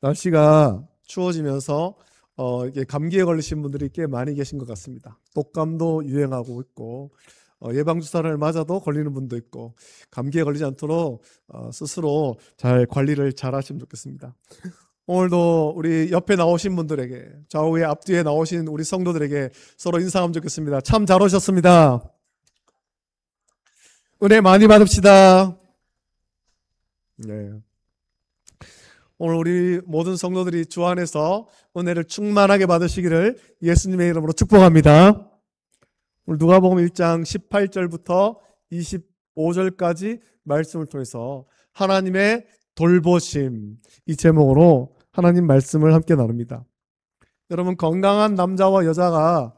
날씨가 추워지면서 이게 감기에 걸리신 분들이 꽤 많이 계신 것 같습니다. 독감도 유행하고 있고 예방주사를 맞아도 걸리는 분도 있고 감기에 걸리지 않도록 스스로 잘 관리를 잘 하시면 좋겠습니다. 오늘도 우리 옆에 나오신 분들에게 좌우에 앞뒤에 나오신 우리 성도들에게 서로 인사하면 좋겠습니다. 참 잘 오셨습니다. 은혜 많이 받읍시다. 네. 오늘 우리 모든 성도들이 주 안에서 은혜를 충만하게 받으시기를 예수님의 이름으로 축복합니다. 오늘 누가복음 1장 18절부터 25절까지 말씀을 통해서 하나님의 돌보심, 이 제목으로 하나님 말씀을 함께 나눕니다. 여러분, 건강한 남자와 여자가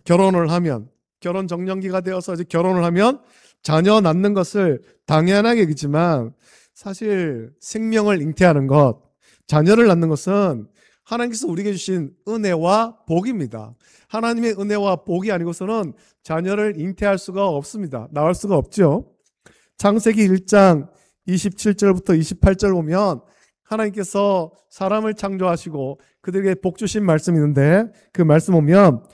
결혼을 하면, 결혼 정년기가 되어서 이제 결혼을 하면 자녀 낳는 것을 당연하게 여기지만 사실 생명을 잉태하는 것, 자녀를 낳는 것은 하나님께서 우리에게 주신 은혜와 복입니다. 하나님의 은혜와 복이 아니고서는 자녀를 잉태할 수가 없습니다. 낳을 수가 없죠. 창세기 1장 27절부터 28절 보면 하나님께서 사람을 창조하시고 그들에게 복 주신 말씀이 있는데, 그 말씀 보면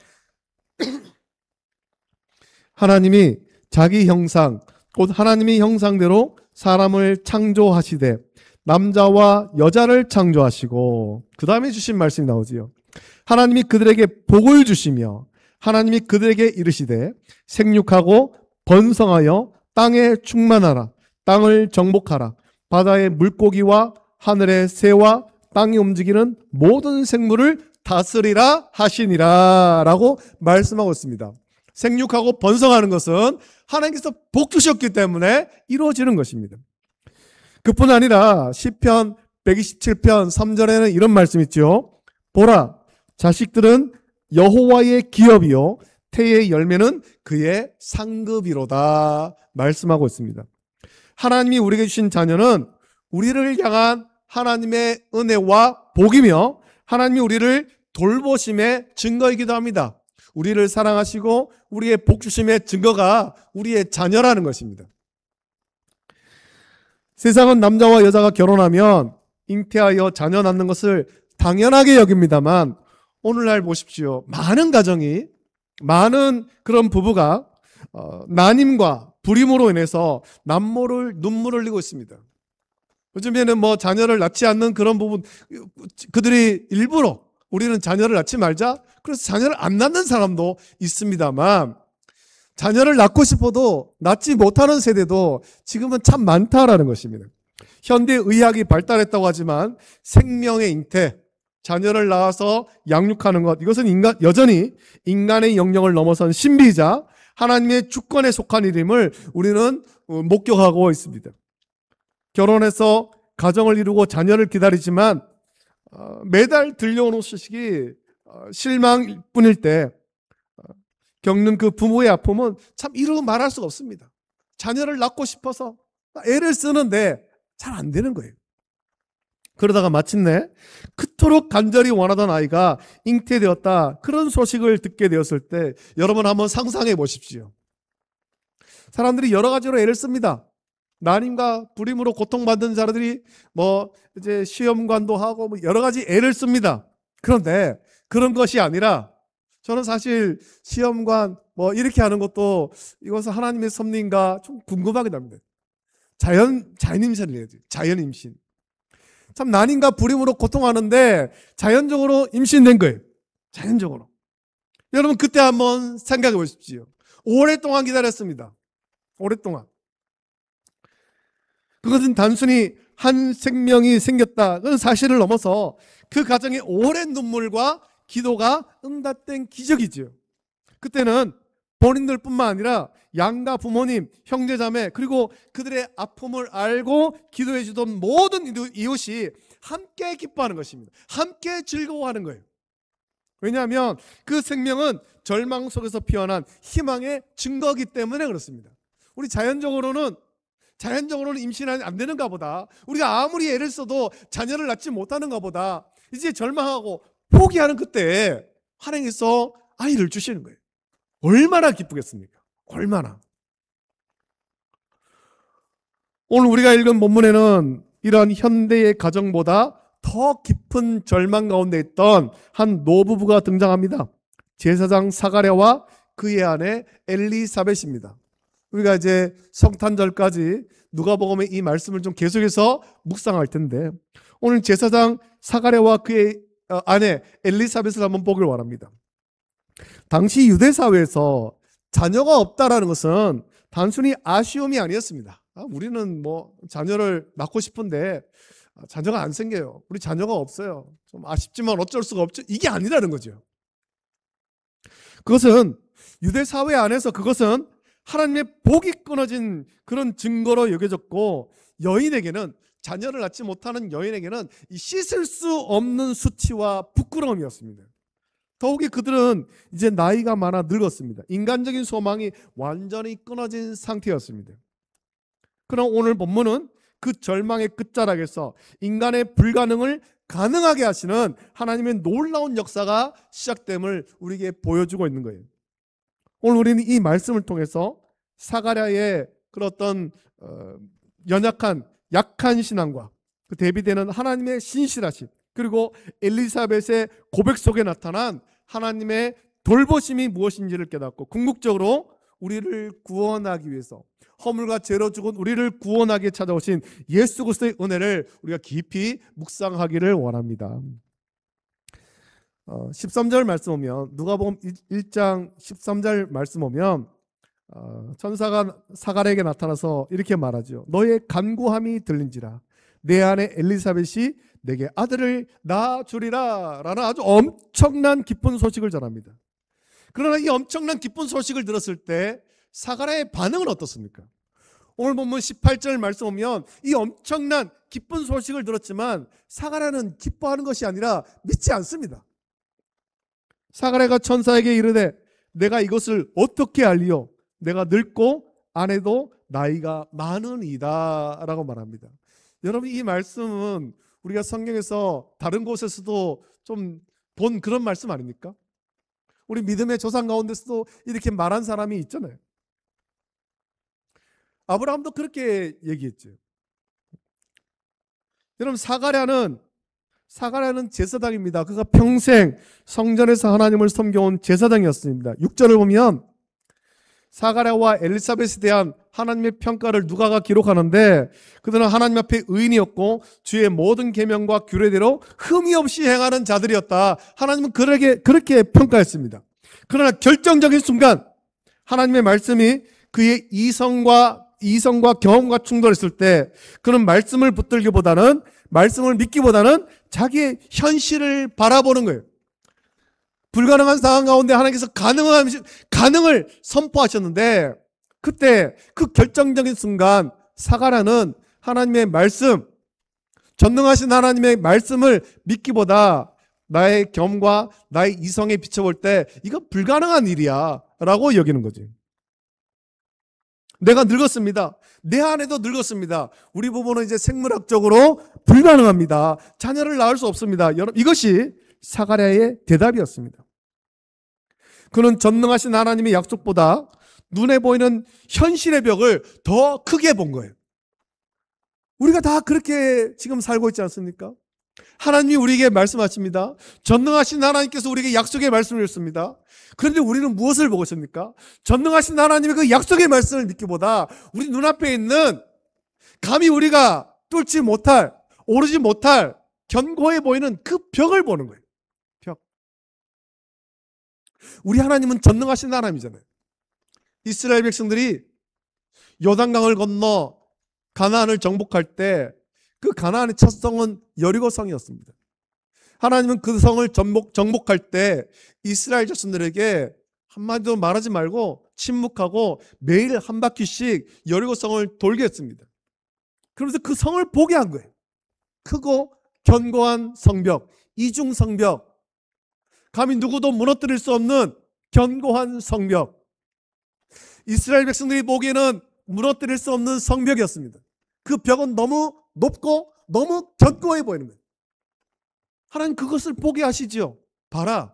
하나님이 자기 형상, 곧 하나님의 형상대로 사람을 창조하시되 남자와 여자를 창조하시고, 그 다음에 주신 말씀이 나오지요. 하나님이 그들에게 복을 주시며 하나님이 그들에게 이르시되 생육하고 번성하여 땅에 충만하라, 땅을 정복하라, 바다의 물고기와 하늘의 새와 땅이 움직이는 모든 생물을 다스리라 하시니라 라고 말씀하고 있습니다. 생육하고 번성하는 것은 하나님께서 복 주셨기 때문에 이루어지는 것입니다. 그뿐 아니라 시편 127편 3절에는 이런 말씀이 있죠. 보라, 자식들은 여호와의 기업이요 태의 열매는 그의 상급이로다 말씀하고 있습니다. 하나님이 우리에게 주신 자녀는 우리를 향한 하나님의 은혜와 복이며 하나님이 우리를 돌보심의 증거이기도 합니다. 우리를 사랑하시고 우리의 복 주심의 증거가 우리의 자녀라는 것입니다. 세상은 남자와 여자가 결혼하면 잉태하여 자녀 낳는 것을 당연하게 여깁니다만, 오늘날 보십시오. 많은 가정이, 많은 그런 부부가 난임과 불임으로 인해서 눈물을 흘리고 있습니다. 요즘에는 자녀를 낳지 않는 그런 부분, 그들이 일부러 우리는 자녀를 낳지 말자, 그래서 자녀를 안 낳는 사람도 있습니다만, 자녀를 낳고 싶어도 낳지 못하는 세대도 지금은 참 많다라는 것입니다. 현대의학이 발달했다고 하지만 생명의 잉태, 자녀를 낳아서 양육하는 것, 이것은 여전히 인간의 영역을 넘어선 신비이자 하나님의 주권에 속한 일임을 우리는 목격하고 있습니다. 결혼해서 가정을 이루고 자녀를 기다리지만 매달 들려오는 소식이 실망일 뿐일 때 겪는 그 부모의 아픔은 참 이루 말할 수가 없습니다. 자녀를 낳고 싶어서 애를 쓰는데 잘 안 되는 거예요. 그러다가 마침내 그토록 간절히 원하던 아이가 잉태되었다, 그런 소식을 듣게 되었을 때 여러분 한번 상상해 보십시오. 사람들이 여러 가지로 애를 씁니다. 난임과 불임으로 고통받는 자들이 이제 시험관도 하고 여러 가지 애를 씁니다. 그런데 그런 것이 아니라, 저는 사실 시험관 이렇게 하는 것도 이것은 하나님의 섭리인가 좀 궁금하게 됩니다. 자연임신을 해야지. 자연임신. 참 난임과 불임으로 고통하는데 자연적으로 임신된 거예요. 자연적으로. 여러분, 그때 한번 생각해 보십시오. 오랫동안 기다렸습니다. 오랫동안. 그것은 단순히 한 생명이 생겼다, 그런 사실을 넘어서 그 가정의 오랜 눈물과 기도가 응답된 기적이지요. 그때는 본인들 뿐만 아니라 양가 부모님, 형제자매, 그리고 그들의 아픔을 알고 기도해 주던 모든 이웃이 함께 기뻐하는 것입니다. 함께 즐거워하는 거예요. 왜냐하면 그 생명은 절망 속에서 피어난 희망의 증거이기 때문에 그렇습니다. 우리 자연적으로는 임신이 안 되는가 보다, 우리가 아무리 애를 써도 자녀를 낳지 못하는가 보다, 이제 절망하고 포기하는 그때 하나님께서 아이를 주시는 거예요. 얼마나 기쁘겠습니까? 얼마나. 오늘 우리가 읽은 본문에는 이러한 현대의 가정보다 더 깊은 절망 가운데 있던 한 노부부가 등장합니다. 제사장 사가랴와 그의 아내 엘리사벳입니다. 우리가 이제 성탄절까지 누가복음의 이 말씀을 좀 계속해서 묵상할 텐데, 오늘 제사장 사가랴와 그의 아내 엘리사벳을 한번 보길 원합니다. 당시 유대 사회에서 자녀가 없다라는 것은 단순히 아쉬움이 아니었습니다. 우리는 뭐 자녀를 낳고 싶은데 자녀가 안 생겨요. 우리 자녀가 없어요. 좀 아쉽지만 어쩔 수가 없죠. 이게 아니라는 거죠. 그것은 유대 사회 안에서 그것은 하나님의 복이 끊어진 그런 증거로 여겨졌고, 여인에게는, 자녀를 낳지 못하는 여인에게는 이 씻을 수 없는 수치와 부끄러움이었습니다. 더욱이 그들은 이제 나이가 많아 늙었습니다. 인간적인 소망이 완전히 끊어진 상태였습니다. 그럼 오늘 본문은 그 절망의 끝자락에서 인간의 불가능을 가능하게 하시는 하나님의 놀라운 역사가 시작됨을 우리에게 보여주고 있는 거예요. 오늘 우리는 이 말씀을 통해서 사가랴의 그런 어떤 연약한 약한 신앙과 그 대비되는 하나님의 신실하심, 그리고 엘리사벳의 고백 속에 나타난 하나님의 돌보심이 무엇인지를 깨닫고, 궁극적으로 우리를 구원하기 위해서 허물과 죄로 죽은 우리를 구원하게 찾아오신 예수 그리스도의 은혜를 우리가 깊이 묵상하기를 원합니다. 13절 말씀 오면, 누가복음 1장 13절 말씀 오면 천사가 사가랴에게 나타나서 이렇게 말하죠. 너의 간구함이 들린지라 내 아내 엘리사벳이 내게 아들을 낳아주리라 라는 아주 엄청난 기쁜 소식을 전합니다. 그러나 이 엄청난 기쁜 소식을 들었을 때 사가랴의 반응은 어떻습니까? 오늘 본문 18절 말씀 보면 이 엄청난 기쁜 소식을 들었지만 사가랴는 기뻐하는 것이 아니라 믿지 않습니다. 사가랴가 천사에게 이르되 내가 이것을 어떻게 알리요? 내가 늙고 아내도 나이가 많으니이다 라고 말합니다. 여러분, 이 말씀은 우리가 성경에서 다른 곳에서도 좀 본 그런 말씀 아닙니까? 우리 믿음의 조상 가운데서도 이렇게 말한 사람이 있잖아요. 아브라함도 그렇게 얘기했죠. 여러분, 사가랴는 제사장입니다. 그가 평생 성전에서 하나님을 섬겨온 제사장이었습니다. 6절을 보면 사가랴와 엘리사벳에 대한 하나님의 평가를 누가가 기록하는데, 그들은 하나님 앞에 의인이었고 주의 모든 계명과 규례대로 흠이 없이 행하는 자들이었다. 하나님은 그렇게 평가했습니다. 그러나 결정적인 순간 하나님의 말씀이 그의 이성과 경험과 충돌했을 때 그는 말씀을 붙들기보다는, 말씀을 믿기보다는 자기의 현실을 바라보는 거예요. 불가능한 상황 가운데 하나님께서 가능을 선포하셨는데, 그때 그 결정적인 순간 사가랴는 하나님의 말씀, 전능하신 하나님의 말씀을 믿기보다 나의 경험과 나의 이성에 비춰볼 때 이거 불가능한 일이야 라고 여기는 거지. 내가 늙었습니다. 내 아내도 늙었습니다. 우리 부부는 이제 생물학적으로 불가능합니다. 자녀를 낳을 수 없습니다. 여러분, 이것이 사가랴의 대답이었습니다. 그는 전능하신 하나님의 약속보다 눈에 보이는 현실의 벽을 더 크게 본 거예요. 우리가 다 그렇게 지금 살고 있지 않습니까? 하나님이 우리에게 말씀하십니다. 전능하신 하나님께서 우리에게 약속의 말씀을 주셨습니다. 그런데 우리는 무엇을 보고 있습니까? 전능하신 하나님의 그 약속의 말씀을 믿기보다 우리 눈앞에 있는 감히 우리가 뚫지 못할, 오르지 못할 견고해 보이는 그 벽을 보는 거예요. 벽. 우리 하나님은 전능하신 하나님이잖아요. 이스라엘 백성들이 요단강을 건너 가나안을 정복할 때 그 가나안의 첫 성은 여리고성이었습니다. 하나님은 그 성을 정복할 때 이스라엘 자손들에게 한마디도 말하지 말고 침묵하고 매일 한 바퀴씩 여리고성을 돌게 했습니다. 그러면서 그 성을 보게 한 거예요. 크고 견고한 성벽, 이중 성벽, 감히 누구도 무너뜨릴 수 없는 견고한 성벽. 이스라엘 백성들이 보기에는 무너뜨릴 수 없는 성벽이었습니다. 그 벽은 너무 높고 너무 견고해 보이는 거예요. 하나님 그것을 보게 하시죠. 봐라,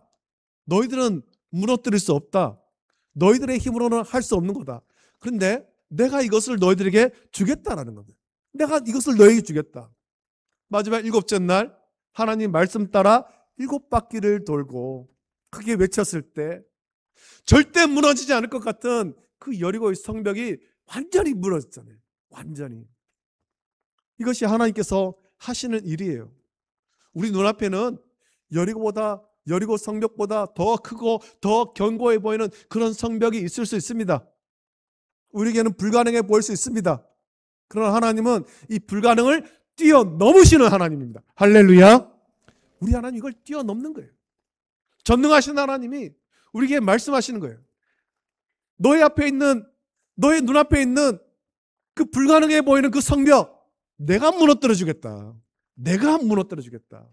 너희들은 무너뜨릴 수 없다. 너희들의 힘으로는 할 수 없는 거다. 그런데 내가 이것을 너희들에게 주겠다라는 겁니다. 내가 이것을 너희에게 주겠다. 마지막 7째 날 하나님 말씀 따라 7바퀴를 돌고 크게 외쳤을 때 절대 무너지지 않을 것 같은 그 여리고의 성벽이 완전히 무너졌잖아요. 완전히. 이것이 하나님께서 하시는 일이에요. 우리 눈앞에는 여리고 성벽보다 더 크고 더 견고해 보이는 그런 성벽이 있을 수 있습니다. 우리에게는 불가능해 보일 수 있습니다. 그러나 하나님은 이 불가능을 뛰어넘으시는 하나님입니다. 할렐루야. 우리 하나님 이걸 뛰어넘는 거예요. 전능하신 하나님이 우리에게 말씀하시는 거예요. 너의 눈앞에 있는 그 불가능해 보이는 그 성벽 내가 무너뜨려 주겠다. 내가 무너뜨려 주겠다.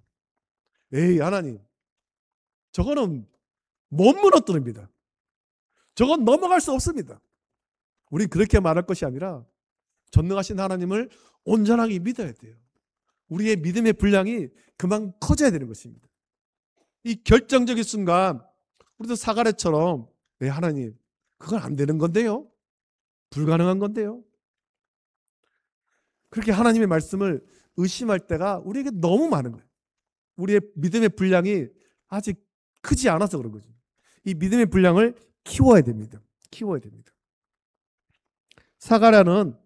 에이, 하나님, 저거는 못 무너뜨립니다. 저건 넘어갈 수 없습니다. 우린 그렇게 말할 것이 아니라 전능하신 하나님을 온전하게 믿어야 돼요. 우리의 믿음의 분량이 그만 커져야 되는 것입니다. 이 결정적인 순간 우리도 사가랴처럼 네, 하나님, 그건 안 되는 건데요. 불가능한 건데요. 그렇게 하나님의 말씀을 의심할 때가 우리에게 너무 많은 거예요. 우리의 믿음의 분량이 아직 크지 않아서 그런 거죠. 이 믿음의 분량을 키워야 됩니다. 키워야 됩니다. 사가랴는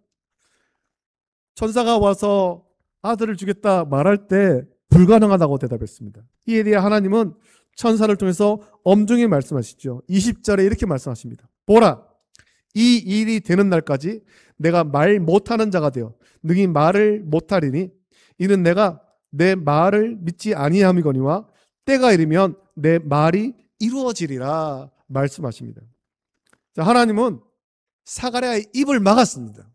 천사가 와서 아들을 주겠다 말할 때 불가능하다고 대답했습니다. 이에 대해 하나님은 천사를 통해서 엄중히 말씀하시죠. 20절에 이렇게 말씀하십니다. 보라, 이 일이 되는 날까지 내가 말 못하는 자가 되어 능히 말을 못하리니 이는 내가 내 말을 믿지 아니함이거니와 때가 이르면 내 말이 이루어지리라 말씀하십니다. 자, 하나님은 사가랴의 입을 막았습니다.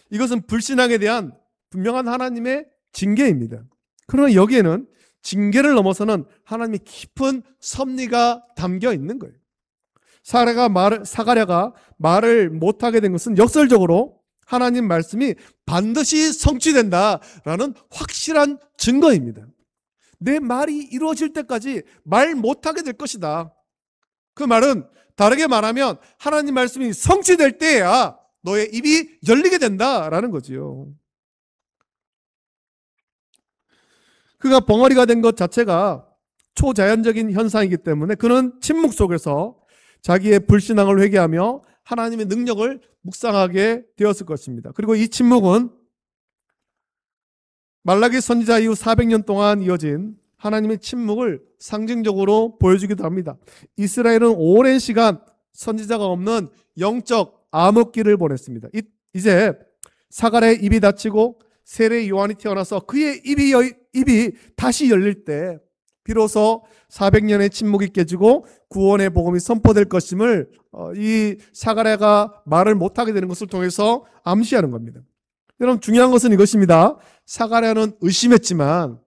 이것은 불신앙에 대한 분명한 하나님의 징계입니다. 그러나 여기에는 징계를 넘어서는 하나님의 깊은 섭리가 담겨 있는 거예요. 사가랴가 말을 못하게 된 것은 역설적으로 하나님 말씀이 반드시 성취된다라는 확실한 증거입니다. 내 말이 이루어질 때까지 말 못하게 될 것이다. 그 말은 다르게 말하면 하나님 말씀이 성취될 때야 너의 입이 열리게 된다라는 거지요. 그가 벙어리가 된 것 자체가 초자연적인 현상이기 때문에 그는 침묵 속에서 자기의 불신앙을 회개하며 하나님의 능력을 묵상하게 되었을 것입니다. 그리고 이 침묵은 말라기 선지자 이후 400년 동안 이어진 하나님의 침묵을 상징적으로 보여주기도 합니다. 이스라엘은 오랜 시간 선지자가 없는 영적 암흑기를 보냈습니다. 이제 사가랴의 입이 닫히고 세례 요한이 태어나서 그의 입이 다시 열릴 때 비로소 400년의 침묵이 깨지고 구원의 복음이 선포될 것임을 이 사가랴가 말을 못하게 되는 것을 통해서 암시하는 겁니다. 여러분, 중요한 것은 이것입니다. 사가랴는 의심했지만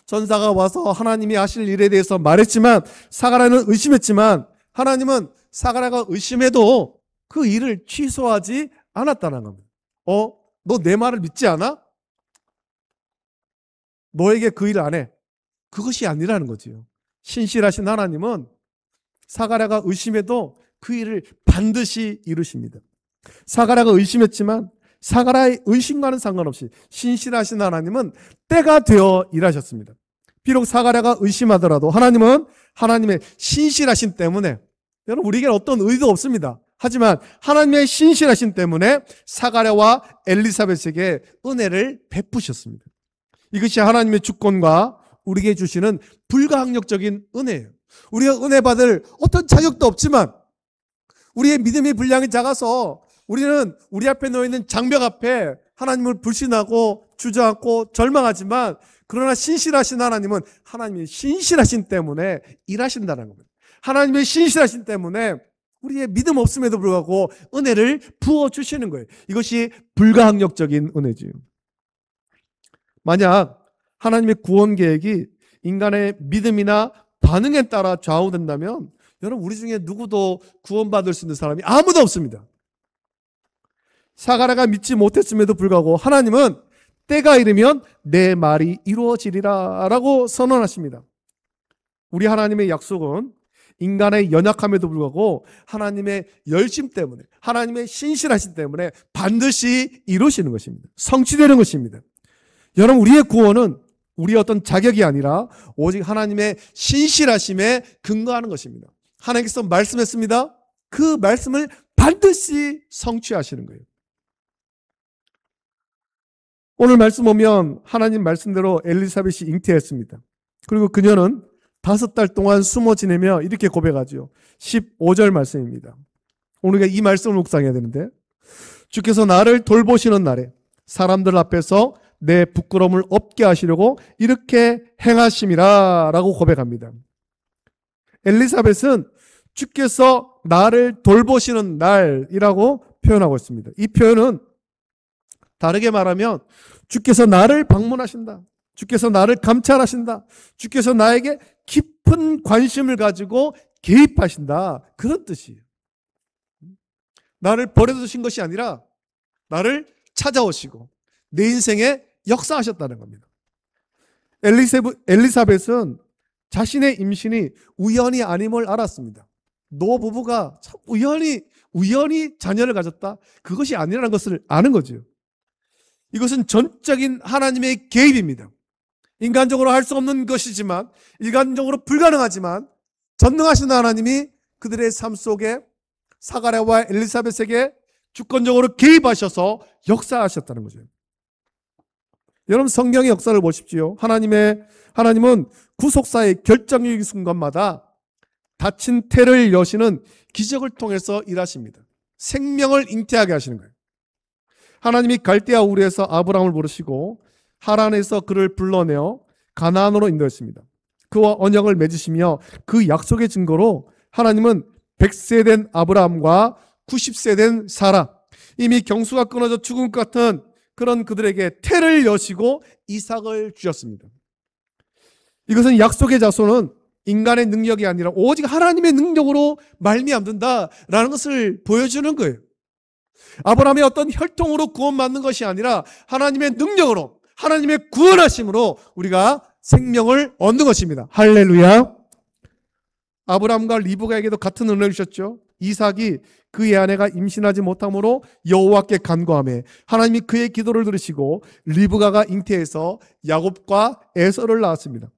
전사가 와서 하나님이 하실 일에 대해서 말했지만 사가랴는 의심했지만 하나님은 사가랴가 의심해도 그 일을 취소하지 않았다는 겁니다. 너 내 말을 믿지 않아? 너에게 그 일을 안 해. 그것이 아니라는 거지요. 신실하신 하나님은 사가랴가 의심해도 그 일을 반드시 이루십니다. 사가랴가 의심했지만 사가랴의 의심과는 상관없이 신실하신 하나님은 때가 되어 일하셨습니다. 비록 사가랴가 의심하더라도 하나님은 하나님의 신실하신 때문에, 여러분, 우리에게는 어떤 의도 없습니다. 하지만 하나님의 신실하신 때문에 사가랴와 엘리사벳에게 은혜를 베푸셨습니다. 이것이 하나님의 주권과 우리에게 주시는 불가항력적인 은혜예요. 우리가 은혜 받을 어떤 자격도 없지만 우리의 믿음의 분량이 작아서 우리는 우리 앞에 놓여있는 장벽 앞에 하나님을 불신하고 주저앉고 절망하지만, 그러나 신실하신 하나님은 하나님의 신실하신 때문에 일하신다는 겁니다. 하나님의 신실하신 때문에 우리의 믿음 없음에도 불구하고 은혜를 부어주시는 거예요. 이것이 불가항력적인 은혜지요. 만약 하나님의 구원 계획이 인간의 믿음이나 반응에 따라 좌우된다면 여러분, 우리 중에 누구도 구원받을 수 있는 사람이 아무도 없습니다. 사가랴가 믿지 못했음에도 불구하고 하나님은 때가 이르면 내 말이 이루어지리라 라고 선언하십니다. 우리 하나님의 약속은 인간의 연약함에도 불구하고 하나님의 열심 때문에, 하나님의 신실하심 때문에 반드시 이루시는 것입니다. 성취되는 것입니다. 여러분, 우리의 구원은 우리의 어떤 자격이 아니라 오직 하나님의 신실하심에 근거하는 것입니다. 하나님께서 말씀했습니다. 그 말씀을 반드시 성취하시는 거예요. 오늘 말씀 보면 하나님 말씀대로 엘리사벳이 잉태했습니다. 그리고 그녀는 5달 동안 숨어 지내며 이렇게 고백하죠. 15절 말씀입니다. 오늘 우리가 이 말씀을 묵상해야 되는데, 주께서 나를 돌보시는 날에 사람들 앞에서 내 부끄러움을 없게 하시려고 이렇게 행하심이라 라고 고백합니다. 엘리사벳은 주께서 나를 돌보시는 날이라고 표현하고 있습니다. 이 표현은 다르게 말하면 주께서 나를 방문하신다, 주께서 나를 감찰하신다, 주께서 나에게 깊은 관심을 가지고 개입하신다, 그런 뜻이에요. 나를 버려두신 것이 아니라 나를 찾아오시고 내 인생에 역사하셨다는 겁니다. 엘리사벳은 자신의 임신이 우연이 아님을 알았습니다. 노부부가 참 우연히 자녀를 가졌다, 그것이 아니라는 것을 아는 거죠. 이것은 전적인 하나님의 개입입니다. 인간적으로 할 수 없는 것이지만, 인간적으로 불가능하지만 전능하신 하나님이 그들의 삶 속에 사가랴와 엘리사벳에게 주권적으로 개입하셔서 역사하셨다는 거죠. 여러분, 성경의 역사를 보십시오. 하나님은 구속사의 결정적인 순간마다 닫힌 태를 여시는 기적을 통해서 일하십니다. 생명을 잉태하게 하시는 거예요. 하나님이 갈대아 우르에서 아브라함을 부르시고 하란에서 그를 불러내어 가나안으로 인도했습니다. 그와 언약을 맺으시며 그 약속의 증거로 하나님은 100세 된 아브라함과 90세 된 사라, 이미 경수가 끊어져 죽은 것 같은 그런 그들에게 태를 여시고 이삭을 주셨습니다. 이것은 약속의 자손은 인간의 능력이 아니라 오직 하나님의 능력으로 말미암는다라는 것을 보여주는 거예요. 아브라함의 어떤 혈통으로 구원받는 것이 아니라 하나님의 능력으로, 하나님의 구원하심으로 우리가 생명을 얻는 것입니다. 할렐루야. 아브라함과 리브가에게도 같은 은혜를 주셨죠. 이삭이 그의 아내가 임신하지 못함으로 여호와께 간구하매 하나님이 그의 기도를 들으시고 리브가가 잉태해서 야곱과 에서를 낳았습니다.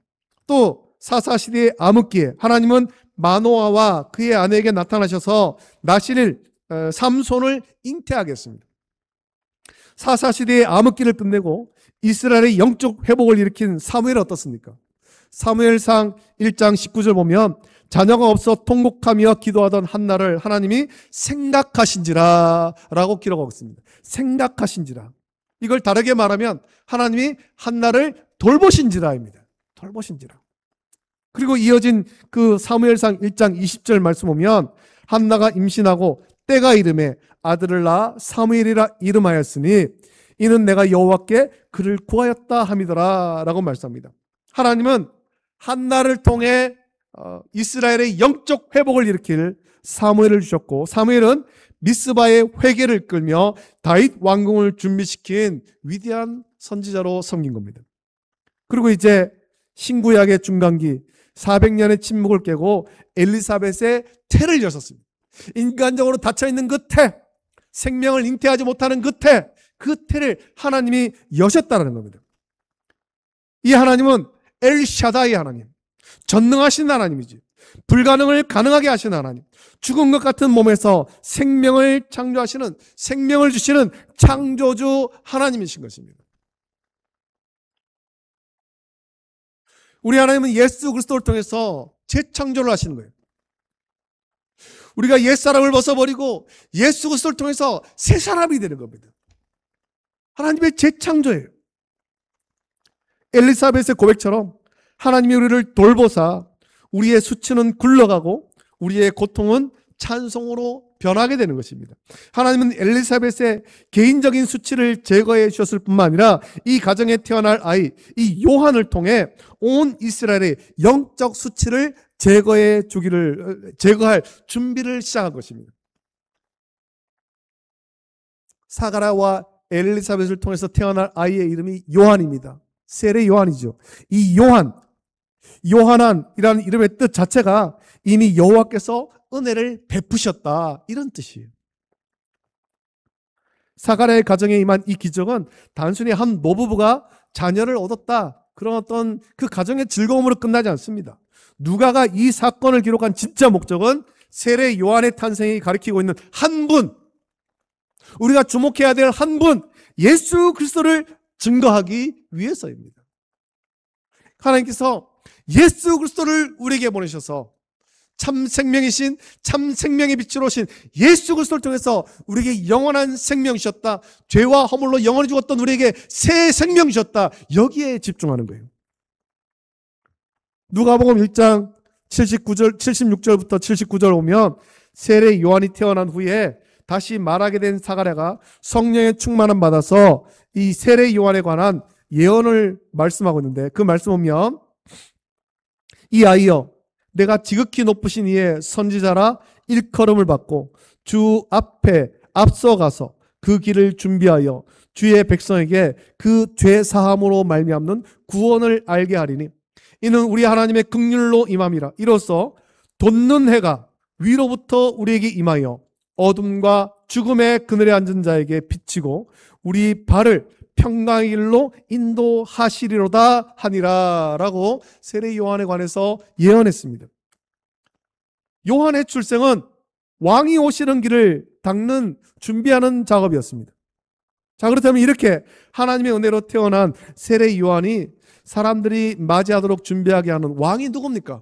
또 사사시대의 암흑기에 하나님은 마노아와 그의 아내에게 나타나셔서 나실을 삼손을 잉태하게 했습니다. 사사시대의 암흑기를 끝내고 이스라엘의 영적 회복을 일으킨 사무엘 어떻습니까? 사무엘상 1장 19절 보면 자녀가 없어 통곡하며 기도하던 한나를 하나님이 생각하신지라 라고 기록하고 있습니다. 생각하신지라. 이걸 다르게 말하면 하나님이 한나를 돌보신지라입니다. 돌보신지라. 그리고 이어진 그 사무엘상 1장 20절 말씀 보면 한나가 임신하고 때가 이름에 아들을 낳아 사무엘이라 이름하였으니 이는 내가 여호와께 그를 구하였다 함이더라 라고 말씀합니다. 하나님은 한나를 통해 이스라엘의 영적 회복을 일으킬 사무엘을 주셨고, 사무엘은 미스바의 회개를 끌며 다윗 왕궁을 준비시킨 위대한 선지자로 섬긴 겁니다. 그리고 이제 신구약의 중간기 400년의 침묵을 깨고 엘리사벳의 태를 여셨습니다. 인간적으로 닫혀있는 그 태, 생명을 잉태하지 못하는 그 태를 하나님이 여셨다는 겁니다. 이 하나님은 엘샤다이 하나님, 전능하신 하나님이지, 불가능을 가능하게 하시는 하나님, 죽은 것 같은 몸에서 생명을 창조하시는, 생명을 주시는 창조주 하나님이신 것입니다. 우리 하나님은 예수 그리스도를 통해서 재창조를 하시는 거예요. 우리가 옛사람을 벗어버리고 예수 그리스도를 통해서 새 사람이 되는 겁니다. 하나님의 재창조예요. 엘리사벳의 고백처럼 하나님이 우리를 돌보사 우리의 수치는 굴러가고 우리의 고통은 찬송으로 변하게 되는 것입니다. 하나님은 엘리사벳의 개인적인 수치를 제거해 주셨을 뿐만 아니라 이 가정에 태어날 아이, 이 요한을 통해 온 이스라엘의 영적 수치를 제거할 준비를 시작한 것입니다. 사가랴와 엘리사벳을 통해서 태어날 아이의 이름이 요한입니다. 세례 요한이죠. 이 요한이라는 이름의 뜻 자체가 이미 여호와께서 은혜를 베푸셨다, 이런 뜻이에요. 사가랴의 가정에 임한 이 기적은 단순히 한 노부부가 자녀를 얻었다, 그런 어떤 그 가정의 즐거움으로 끝나지 않습니다. 누가가 이 사건을 기록한 진짜 목적은 세례 요한의 탄생이 가리키고 있는 한 분, 우리가 주목해야 될 한 분, 예수 그리스도를 증거하기 위해서입니다. 하나님께서 예수 그리스도를 우리에게 보내셔서 참 생명이신, 참 생명의 빛으로 오신 예수 그리스도를 통해서 우리에게 영원한 생명이 주셨다. 죄와 허물로 영원히 죽었던 우리에게 새 생명이 주셨다. 여기에 집중하는 거예요. 누가복음 1장 76절부터 79절 오면 세례 요한이 태어난 후에 다시 말하게 된 사가랴가 성령의 충만함 받아서 이 세례 요한에 관한 예언을 말씀하고 있는데, 그 말씀 보면 이 아이여 내가 지극히 높으신 이의 선지자라 일컬음을 받고 주 앞에 앞서가서 그 길을 준비하여 주의 백성에게 그 죄 사함으로 말미암는 구원을 알게 하리니 이는 우리 하나님의 긍휼로 임함이라. 이로써 돋는 해가 위로부터 우리에게 임하여 어둠과 죽음의 그늘에 앉은 자에게 비치고 우리 발을 평강의 길로 인도하시리로다 하니라 라고 세례 요한에 관해서 예언했습니다. 요한의 출생은 왕이 오시는 길을 닦는 준비하는 작업이었습니다. 자, 그렇다면 이렇게 하나님의 은혜로 태어난 세례 요한이 사람들이 맞이하도록 준비하게 하는 왕이 누굽니까?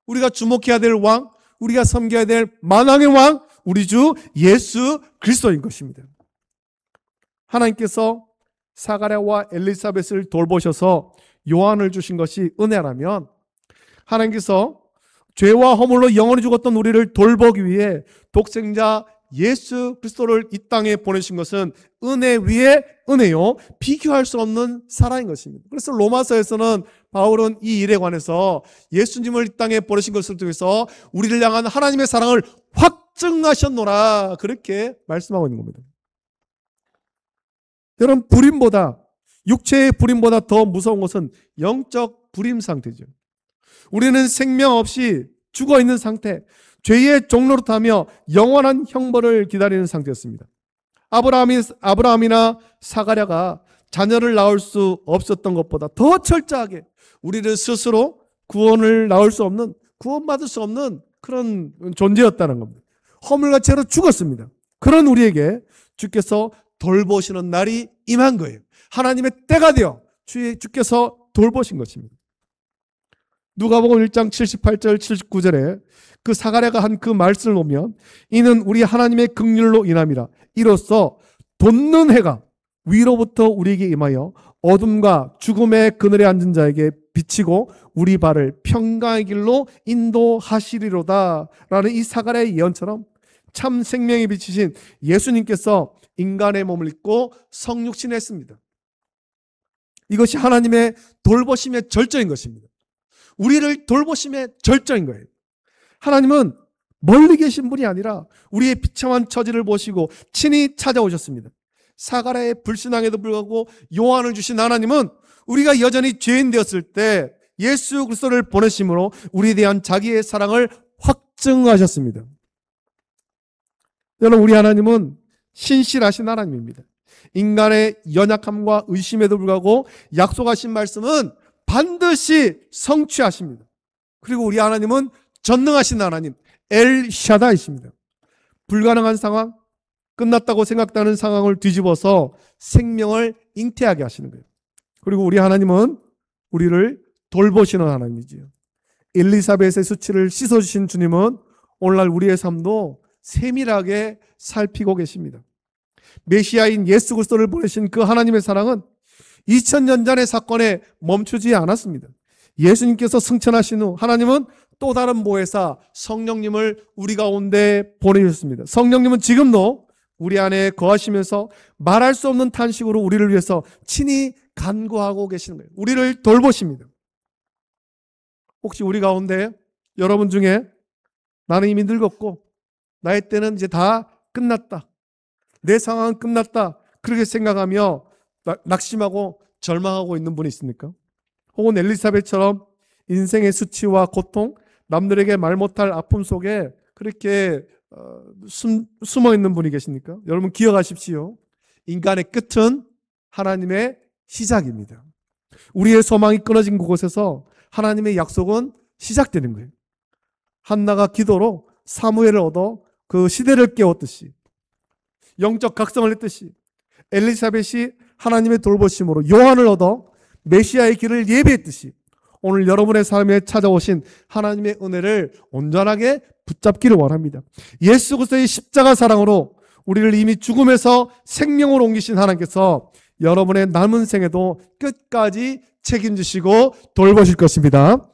우리가 주목해야 될 왕, 우리가 섬겨야 될 만왕의 왕, 우리 주 예수 그리스도인 것입니다. 하나님께서 사가랴와 엘리사벳을 돌보셔서 요한을 주신 것이 은혜라면, 하나님께서 죄와 허물로 영원히 죽었던 우리를 돌보기 위해 독생자 예수 그리스도를 이 땅에 보내신 것은 은혜 위에 은혜요, 비교할 수 없는 사랑인 것입니다. 그래서 로마서에서는 바울은 이 일에 관해서 예수님을 이 땅에 보내신 것을 통해서 우리를 향한 하나님의 사랑을 확증하셨노라, 그렇게 말씀하고 있는 겁니다. 여러분, 불임보다, 육체의 불임보다 더 무서운 것은 영적 불임 상태죠. 우리는 생명 없이 죽어 있는 상태, 죄의 종로로 타며 영원한 형벌을 기다리는 상태였습니다. 아브라함이나 사가랴가 자녀를 낳을 수 없었던 것보다 더 철저하게 우리를 스스로 구원을 낳을 수 없는, 구원받을 수 없는 그런 존재였다는 겁니다. 허물과 죄로 죽었습니다. 그런 우리에게 주께서 돌보시는 날이 임한 거예요. 하나님의 때가 되어 주께서 돌보신 것입니다. 누가복음 1장 78절 79절에 그 사가랴가 한 그 말씀을 보면 이는 우리 하나님의 긍휼로 인함이라. 이로써 돋는 해가 위로부터 우리에게 임하여 어둠과 죽음의 그늘에 앉은 자에게 비치고 우리 발을 평강의 길로 인도하시리로다 라는 이 사가랴의 예언처럼 참 생명이 비치신 예수님께서 인간의 몸을 입고 성육신했습니다. 이것이 하나님의 돌보심의 절정인 것입니다. 우리를 돌보심의 절정인 거예요. 하나님은 멀리 계신 분이 아니라 우리의 비참한 처지를 보시고 친히 찾아오셨습니다. 사가랴의 불신앙에도 불구하고 요한을 주신 하나님은 우리가 여전히 죄인 되었을 때 예수 그리스도를 보내심으로 우리에 대한 자기의 사랑을 확증하셨습니다. 여러분, 우리 하나님은 신실하신 하나님입니다. 인간의 연약함과 의심에도 불구하고 약속하신 말씀은 반드시 성취하십니다. 그리고 우리 하나님은 전능하신 하나님, 엘샤다이십니다. 불가능한 상황, 끝났다고 생각되는 상황을 뒤집어서 생명을 잉태하게 하시는 거예요. 그리고 우리 하나님은 우리를 돌보시는 하나님이지요. 엘리사벳의 수치를 씻어주신 주님은 오늘날 우리의 삶도 세밀하게 살피고 계십니다. 메시아인 예수 그리스도를 보내신 그 하나님의 사랑은 2000년 전의 사건에 멈추지 않았습니다. 예수님께서 승천하신 후 하나님은 또 다른 보혜사 성령님을 우리 가운데 보내주셨습니다. 성령님은 지금도 우리 안에 거하시면서 말할 수 없는 탄식으로 우리를 위해서 친히 간구하고 계시는 거예요. 우리를 돌보십니다. 혹시 우리 가운데 여러분 중에 나는 이미 늙었고 나의 때는 이제 다 끝났다, 내 상황은 끝났다, 그렇게 생각하며 낙심하고 절망하고 있는 분이 있습니까? 혹은 엘리사벳처럼 인생의 수치와 고통, 남들에게 말 못할 아픔 속에 그렇게 숨어 있는 분이 계십니까? 여러분 기억하십시오. 인간의 끝은 하나님의 시작입니다. 우리의 소망이 끊어진 그곳에서 하나님의 약속은 시작되는 거예요. 한나가 기도로 사무엘을 얻어 그 시대를 깨웠듯이, 영적 각성을 했듯이, 엘리사벳이 하나님의 돌보심으로 요한을 얻어 메시아의 길을 예비했듯이, 오늘 여러분의 삶에 찾아오신 하나님의 은혜를 온전하게 붙잡기를 원합니다. 예수 그리스도의 십자가 사랑으로 우리를 이미 죽음에서 생명으로 옮기신 하나님께서 여러분의 남은 생에도 끝까지 책임지시고 돌보실 것입니다.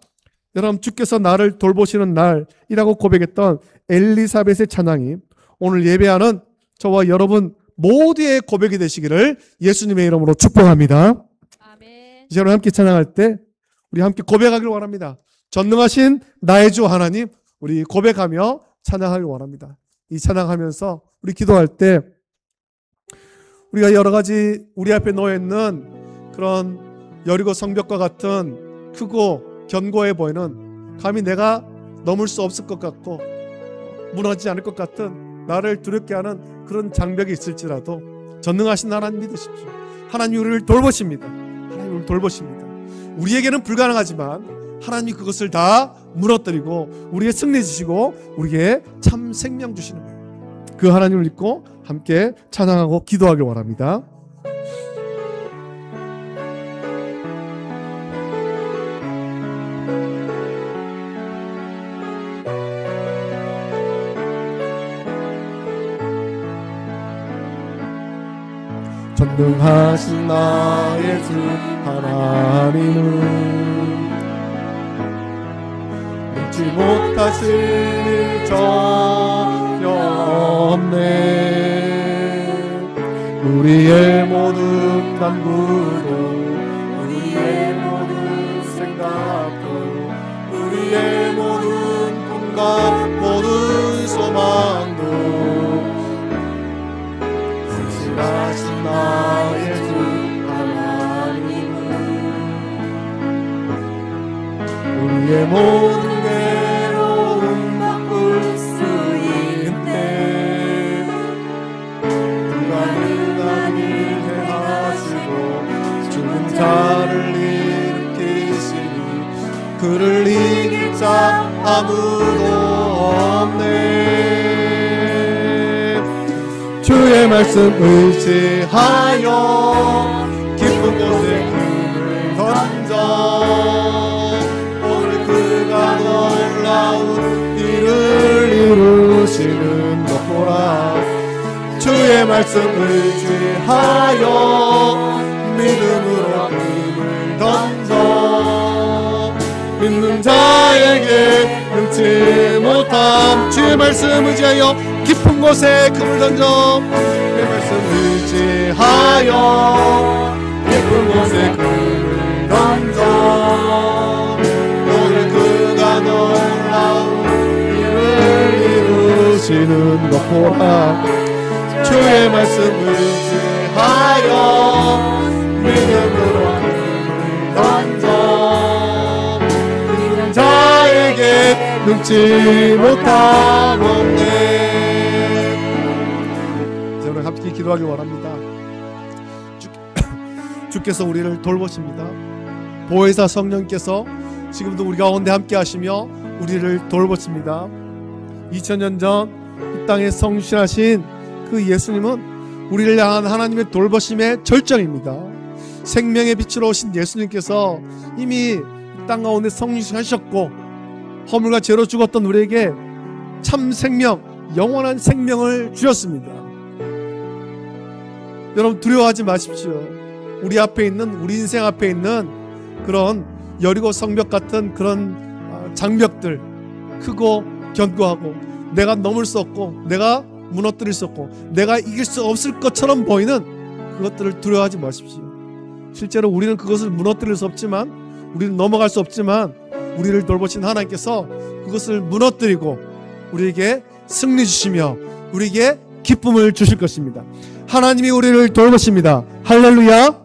여러분, 주께서 나를 돌보시는 날이라고 고백했던 엘리사벳의 찬양이 오늘 예배하는 저와 여러분 모두의 고백이 되시기를 예수님의 이름으로 축복합니다. 아멘. 이제 여러분 함께 찬양할 때 우리 함께 고백하기를 원합니다. 전능하신 나의 주 하나님, 우리 고백하며 찬양하기를 원합니다. 이 찬양하면서 우리 기도할 때 우리가 여러 가지 우리 앞에 놓여 있는 그런 여리고 성벽과 같은 크고 견고해 보이는, 감히 내가 넘을 수 없을 것 같고 무너지지 않을 것 같은, 나를 두렵게 하는 그런 장벽이 있을지라도 전능하신 하나님 믿으십시오. 하나님 우리를 돌보십니다. 하나님 우리를 돌보십니다. 우리에게는 불가능하지만 하나님이 그것을 다 무너뜨리고 우리에게 승리 주시고 우리에게 참 생명 주시는 거예요. 그 하나님을 믿고 함께 찬양하고 기도하길 원합니다. 전능하신 나의 주 하나님은 잊지 못하실 일 전혀 없네. 우리의 모든 간구도, 우리의 모든 생각도, 우리의 모든 꿈과 모든 소망도 하신 나의 주 하나님은 우리의 모든 괴로움 바꿀 수 있네. 불가능한 일 행하시고 죽은 자를 일으키시니 그를 이길 자 아무도 없네. 주의 말씀 의지하여 깊은 곳에 금을 던져 오늘 그가 놀라운 일을 이루시는 것 보라. 주의 말씀 의지하여 믿음으로 금을 던져 믿는 자에게 능치 못함. 주의 말씀 의지하여 깊은 곳에 금을 던져, 주의 말씀 의지하여 깊은 곳에 금을 던져 오늘 그가 놀라운 일을 이루시는 것 보라. 주의 말씀 의지하여 믿음으로 금을 던져 믿는 자에게 능치 못함 없네. 함께 기도하기 원합니다. 주께서 우리를 돌보십니다. 보혜사 성령께서 지금도 우리 가운데 함께 하시며 우리를 돌보십니다. 2000년 전 이 땅에 성신하신 그 예수님은 우리를 향한 하나님의 돌보심의 절정입니다. 생명의 빛으로 오신 예수님께서 이미 이 땅 가운데 성신하셨고 허물과 죄로 죽었던 우리에게 참 생명, 영원한 생명을 주셨습니다. 여러분, 두려워하지 마십시오. 우리 앞에 있는, 우리 인생 앞에 있는 그런 여리고 성벽 같은 그런 장벽들, 크고 견고하고 내가 넘을 수 없고 내가 무너뜨릴 수 없고 내가 이길 수 없을 것처럼 보이는 그것들을 두려워하지 마십시오. 실제로 우리는 그것을 무너뜨릴 수 없지만, 우리는 넘어갈 수 없지만 우리를 돌보신 하나님께서 그것을 무너뜨리고 우리에게 승리 주시며 우리에게 기쁨을 주실 것입니다. 하나님이 우리를 돌보십니다. 할렐루야.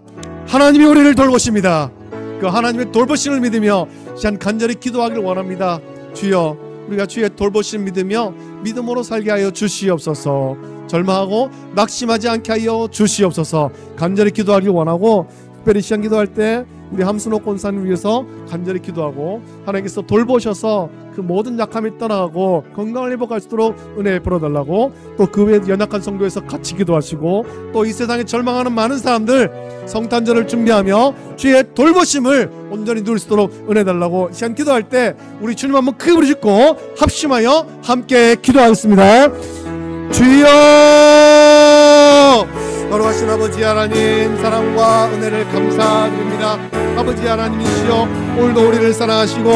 하나님이 우리를 돌보십니다. 그 하나님의 돌보심을 믿으며 시간 간절히 기도하기를 원합니다. 주여, 우리가 주의 돌보심을 믿으며 믿음으로 살게 하여 주시옵소서. 절망하고 낙심하지 않게 하여 주시옵소서. 간절히 기도하기를 원하고, 특별히 시간 기도할 때 우리 함순옥 권사님 위해서 간절히 기도하고 하나님께서 돌보셔서 그 모든 약함이 떠나가고 건강을 회복할 수 있도록 은혜 베풀어달라고, 또 그 외에 연약한 성도에서 같이 기도하시고, 또 이 세상에 절망하는 많은 사람들 성탄절을 준비하며 주의 돌보심을 온전히 누릴 수 있도록 은혜 달라고 시간 기도할 때 우리 주님 한번 크게 부르짖고 합심하여 함께 기도하겠습니다. 주여, 거룩하신 아버지 하나님, 사랑과 은혜를 감사드립니다. 아버지 하나님이시여, 오늘도 우리를 사랑하시고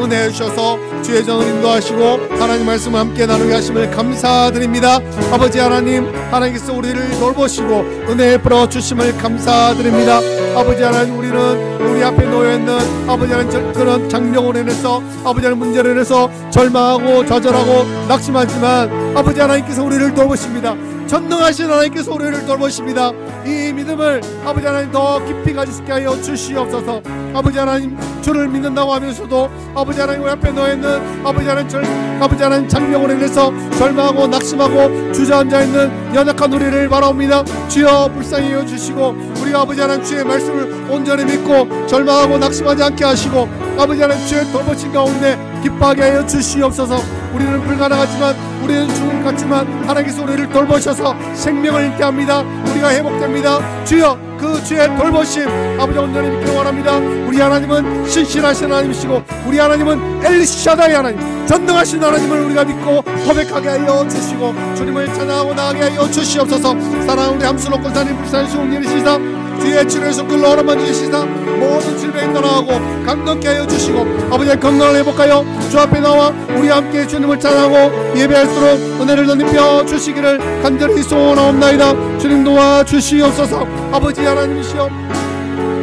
은혜해 주셔서 주의 전을 인도하시고 하나님 말씀을 함께 나누게 하심을 감사드립니다. 아버지 하나님, 하나님께서 우리를 돌보시고 은혜에 풀어 주심을 감사드립니다. 아버지 하나님, 우리는 우리 앞에 놓여있는 아버지 하나님 그런 장병으로 인해서 아버지 하나님 문제로 인해서 절망하고 좌절하고 낙심하지만 아버지 하나님께서 우리를 돌보십니다. 전능하신 하나님께서 우리를 돌보십니다. 이 믿음을 아버지 하나님 더 깊이 가지게 하여 주시옵소서. 아버지 하나님, 주를 믿는다고 하면서도 아버지 하나님 우리 앞에 놓여있는 아버지 하나님 장병으로 인해서 절망하고 낙심하고 주저앉아 있는 연약한 우리를 바라옵니다. 주여 불쌍히 여주시고 우리가 아버지 하나님 주의 말씀을 온전히 믿고 절망하고 낙심하지 않게 하시고 아버지 하나님 주의 돌보신 가운데 기뻐하게 하여 주시옵소서. 우리는 불가능하지만, 우리는 죽을 것 같지만 하나님께서 우리를 돌보셔서 생명을 잃게 합니다. 우리가 회복됩니다. 주여, 그 주의 돌보심 아버지 온전히 믿기 원합니다. 우리 하나님은 신실하신 하나님이시고 우리 하나님은 엘샤다이 하나님, 전능하신 하나님을 우리가 믿고 고백하게 하여 주시고 주님을 찬양하고 나가게 하여 주시옵소서. 사랑하는 우리 함순옥 권사님, 불쌍히 수고하시다 주의 치료의 손길로 얼어만 주시다 모든 질병이 떠나가고 강건케 하여 주시고 아버지의 건강을 회복하여 주 앞에 나와 우리 함께 주님을 찬양하고 예배할수록 은혜를 덧입혀 주시기를 간절히 소원하옵나이다. 주님 도와 주시옵소서. 아버지 하나님이시여,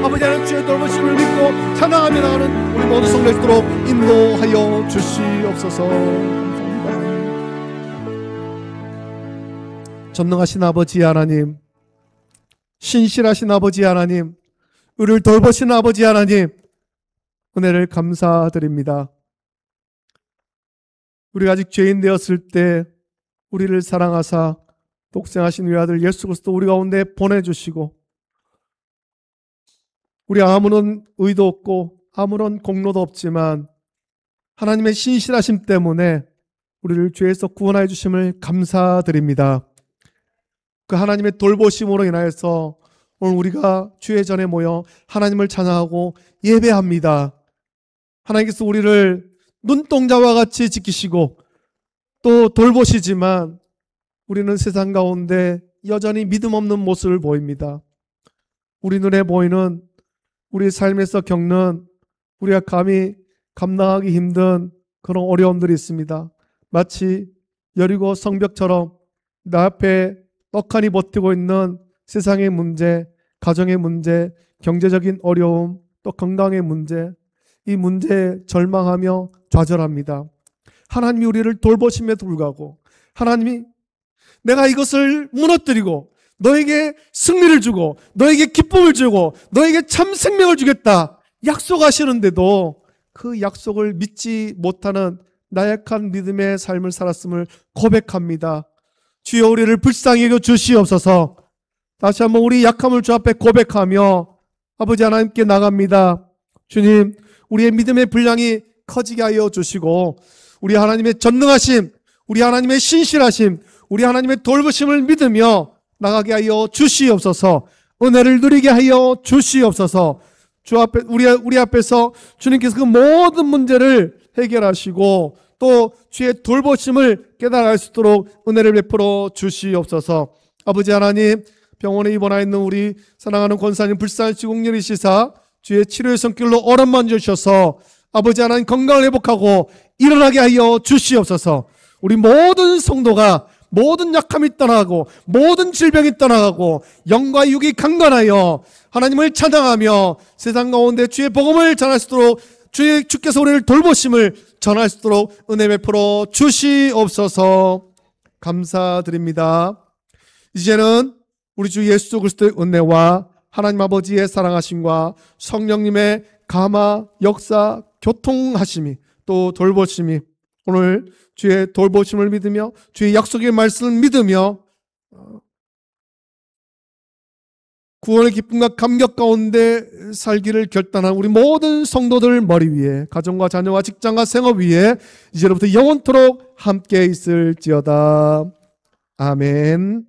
아버지 하나님 주의 돌보심을 믿고 찬양하며 나가는 우리 모두 성도들 있도록 인도하여 주시옵소서. 감사합니다. 전능하신 아버지 하나님, 신실하신 아버지 하나님, 우리를 돌보시는 아버지 하나님, 은혜를 감사드립니다. 우리가 아직 죄인 되었을 때 우리를 사랑하사 독생하신 우리 아들 예수 그리스도 우리 가운데 보내주시고, 우리 아무런 의도 없고 아무런 공로도 없지만 하나님의 신실하심 때문에 우리를 죄에서 구원하여 주심을 감사드립니다. 그 하나님의 돌보심으로 인하여서 오늘 우리가 주의 전에 모여 하나님을 찬양하고 예배합니다. 하나님께서 우리를 눈동자와 같이 지키시고 또 돌보시지만 우리는 세상 가운데 여전히 믿음 없는 모습을 보입니다. 우리 눈에 보이는, 우리 삶에서 겪는, 우리가 감히 감당하기 힘든 그런 어려움들이 있습니다. 마치 여리고 성벽처럼 나 앞에 떡하니 버티고 있는 세상의 문제, 가정의 문제, 경제적인 어려움, 또 건강의 문제, 이 문제에 절망하며 좌절합니다. 하나님이 우리를 돌보심에도 불구하고 하나님이 내가 이것을 무너뜨리고 너에게 승리를 주고 너에게 기쁨을 주고 너에게 참 생명을 주겠다 약속하시는데도 그 약속을 믿지 못하는 나약한 믿음의 삶을 살았음을 고백합니다. 주여 우리를 불쌍히 여겨 주시옵소서. 다시 한번 우리 약함을 주 앞에 고백하며 아버지 하나님께 나갑니다. 주님, 우리의 믿음의 분량이 커지게 하여 주시고 우리 하나님의 전능하심, 우리 하나님의 신실하심, 우리 하나님의 돌보심을 믿으며 나가게 하여 주시옵소서. 은혜를 누리게 하여 주시옵소서. 주 앞에 우리 앞에서 주님께서 그 모든 문제를 해결하시고 또 주의 돌보심을 깨달을 수 있도록 은혜를 베풀어 주시옵소서. 아버지 하나님, 병원에 입원하 있는 우리 사랑하는 권사님 불쌍히 공렬이시사 주의 치료의 손길로 어루만져 주셔서 아버지 하나님 건강을 회복하고 일어나게 하여 주시옵소서. 우리 모든 성도가 모든 약함이 떠나가고 모든 질병이 떠나가고 영과 육이 강건하여 하나님을 찬양하며 세상 가운데 주의 복음을 전할 수 있도록 주께서 우리를 돌보심을 전할 수 있도록 은혜 베풀어 주시옵소서. 감사드립니다. 이제는 우리 주 예수 그리스도의 은혜와 하나님 아버지의 사랑하심과 성령님의 감화, 역사, 교통하심이 또 돌보심이 오늘 주의 돌보심을 믿으며 주의 약속의 말씀을 믿으며 구원의 기쁨과 감격 가운데 살기를 결단한 우리 모든 성도들 머리 위에, 가정과 자녀와 직장과 생업 위에 이제로부터 영원토록 함께 있을지어다. 아멘.